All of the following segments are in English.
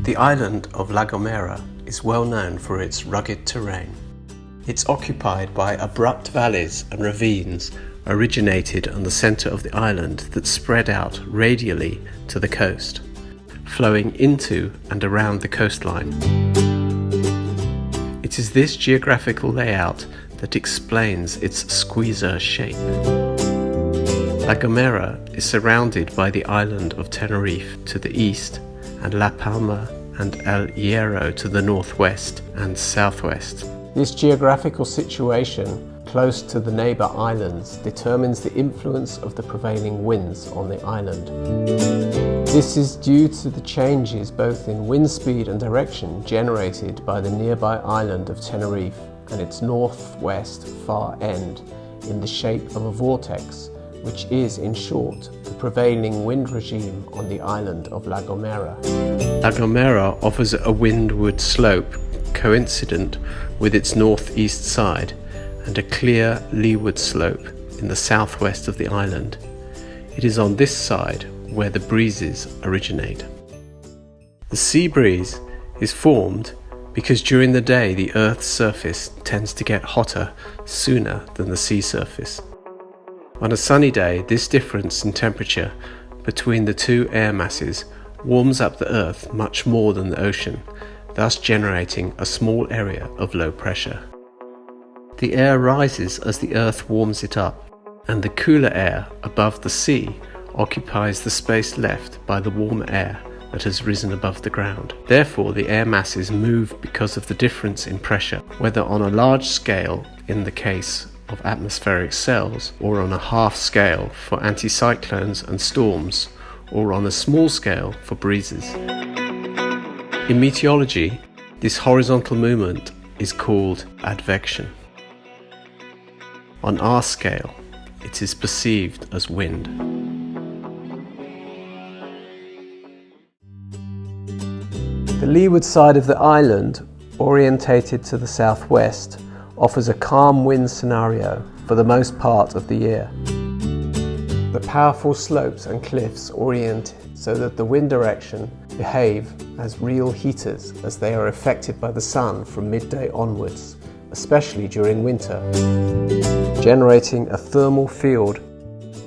The island of La Gomera is well known for its rugged terrain. It's occupied by abrupt valleys and ravines originated on the centre of the island that spread out radially to the coast, flowing into and around the coastline. It is this geographical layout that explains its squeezer shape. La Gomera is surrounded by the island of Tenerife to the east and La Palma and El Hierro to the northwest and southwest. This geographical situation, close to the neighbour islands, determines the influence of the prevailing winds on the island. This is due to the changes both in wind speed and direction generated by the nearby island of Tenerife and its northwest far end in the shape of a vortex, which is, in short, the prevailing wind regime on the island of La Gomera. La Gomera offers a windward slope coincident with its northeast side and a clear leeward slope in the southwest of the island. It is on this side where the breezes originate. The sea breeze is formed because during the day the Earth's surface tends to get hotter sooner than the sea surface. On a sunny day, this difference in temperature between the two air masses warms up the Earth much more than the ocean, thus generating a small area of low pressure. The air rises as the Earth warms it up, and the cooler air above the sea occupies the space left by the warm air that has risen above the ground. Therefore, the air masses move because of the difference in pressure, whether on a large scale in the case of atmospheric cells, or on a half scale for anticyclones and storms, or on a small scale for breezes. In meteorology, this horizontal movement is called advection. On our scale, it is perceived as wind. The leeward side of the island, orientated to the southwest, offers a calm wind scenario for the most part of the year. The powerful slopes and cliffs orient so that the wind direction behave as real heaters as they are affected by the sun from midday onwards, especially during winter, generating a thermal field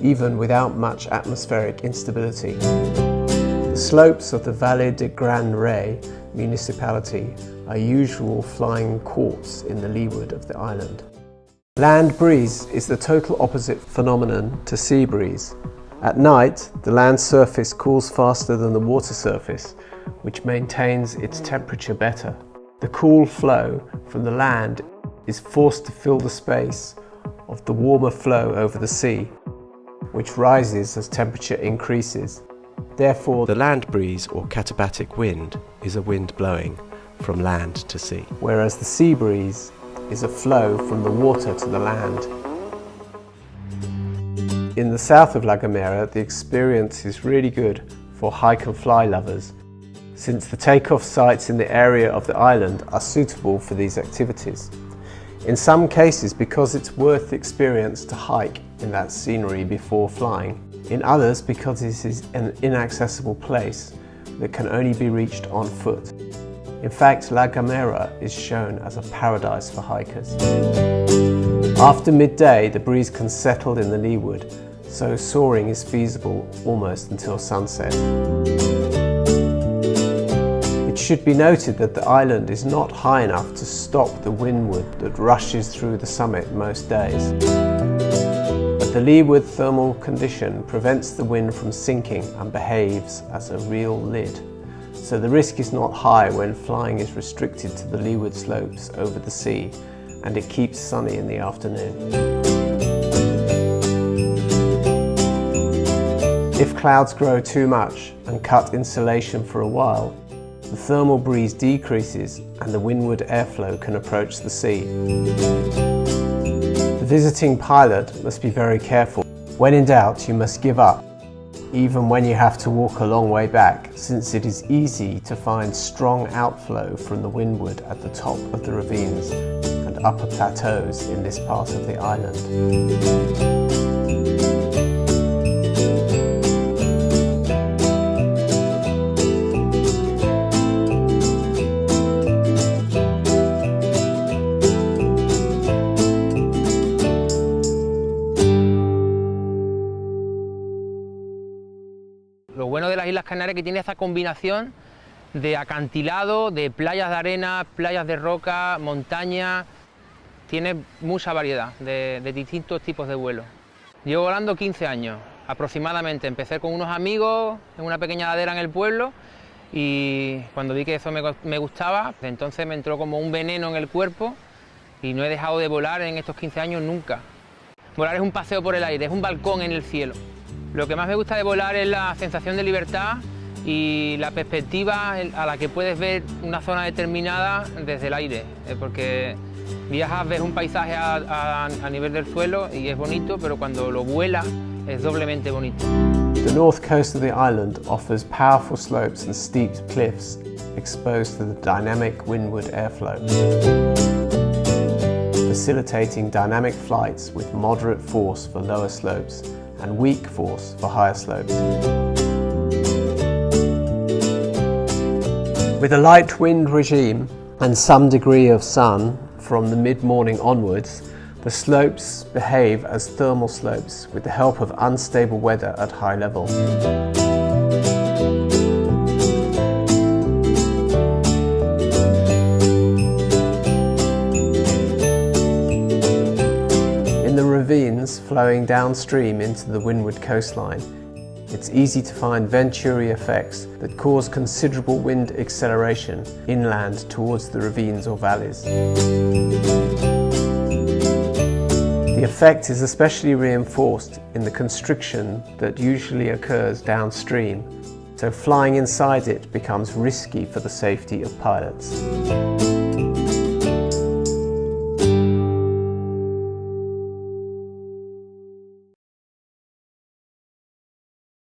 even without much atmospheric instability. The slopes of the Valle de Grande municipality are usual flying courts in the leeward of the island. Land breeze is the total opposite phenomenon to sea breeze. At night, the land surface cools faster than the water surface, which maintains its temperature better. The cool flow from the land is forced to fill the space of the warmer flow over the sea, which rises as temperature increases. Therefore, the land breeze or katabatic wind is a wind blowing from land to sea, whereas the sea breeze is a flow from the water to the land. In the south of La Gomera, the experience is really good for hike and fly lovers, since the takeoff sites in the area of the island are suitable for these activities. In some cases, because it's worth the experience to hike in that scenery before flying. In others, because this is an inaccessible place that can only be reached on foot. In fact, La Gomera is shown as a paradise for hikers. After midday, the breeze can settle in the leeward, so soaring is feasible almost until sunset. It should be noted that the island is not high enough to stop the windward that rushes through the summit most days. But the leeward thermal condition prevents the wind from sinking and behaves as a real lid. So the risk is not high when flying is restricted to the leeward slopes over the sea, and it keeps sunny in the afternoon. If clouds grow too much and cut insulation for a while, the thermal breeze decreases and the windward airflow can approach the sea. The visiting pilot must be very careful. When in doubt, you must give up, even when you have to walk a long way back, since it is easy to find strong outflow from the windward at the top of the ravines and upper plateaus in this part of the island. Gomera, que tiene esa combinación de acantilado, de playas de arena, playas de roca, montaña. Tiene mucha variedad de distintos tipos de vuelos. Llevo volando 15 años aproximadamente. Empecé con unos amigos en una pequeña ladera en el pueblo y cuando vi que eso me gustaba, entonces me entró como un veneno en el cuerpo y no he dejado de volar en estos 15 años nunca. Volar es un paseo por el aire, es un balcón en el cielo. Lo que más me gusta de volar es la sensación de libertad y la perspectiva a la que puedes ver una zona determinada desde el aire, porque viajas, ves un paisaje a nivel del suelo y es bonito, pero cuando lo vuelas es doblemente bonito. The north coast of the island offers powerful slopes and steep cliffs exposed to the dynamic windward airflow, facilitating dynamic flights with moderate force for lower slopes and weak force for higher slopes. With a light wind regime and some degree of sun from the mid-morning onwards, the slopes behave as thermal slopes with the help of unstable weather at high level. In the ravines flowing downstream into the windward coastline, it's easy to find venturi effects that cause considerable wind acceleration inland towards the ravines or valleys. The effect is especially reinforced in the constriction that usually occurs downstream, so flying inside it becomes risky for the safety of pilots.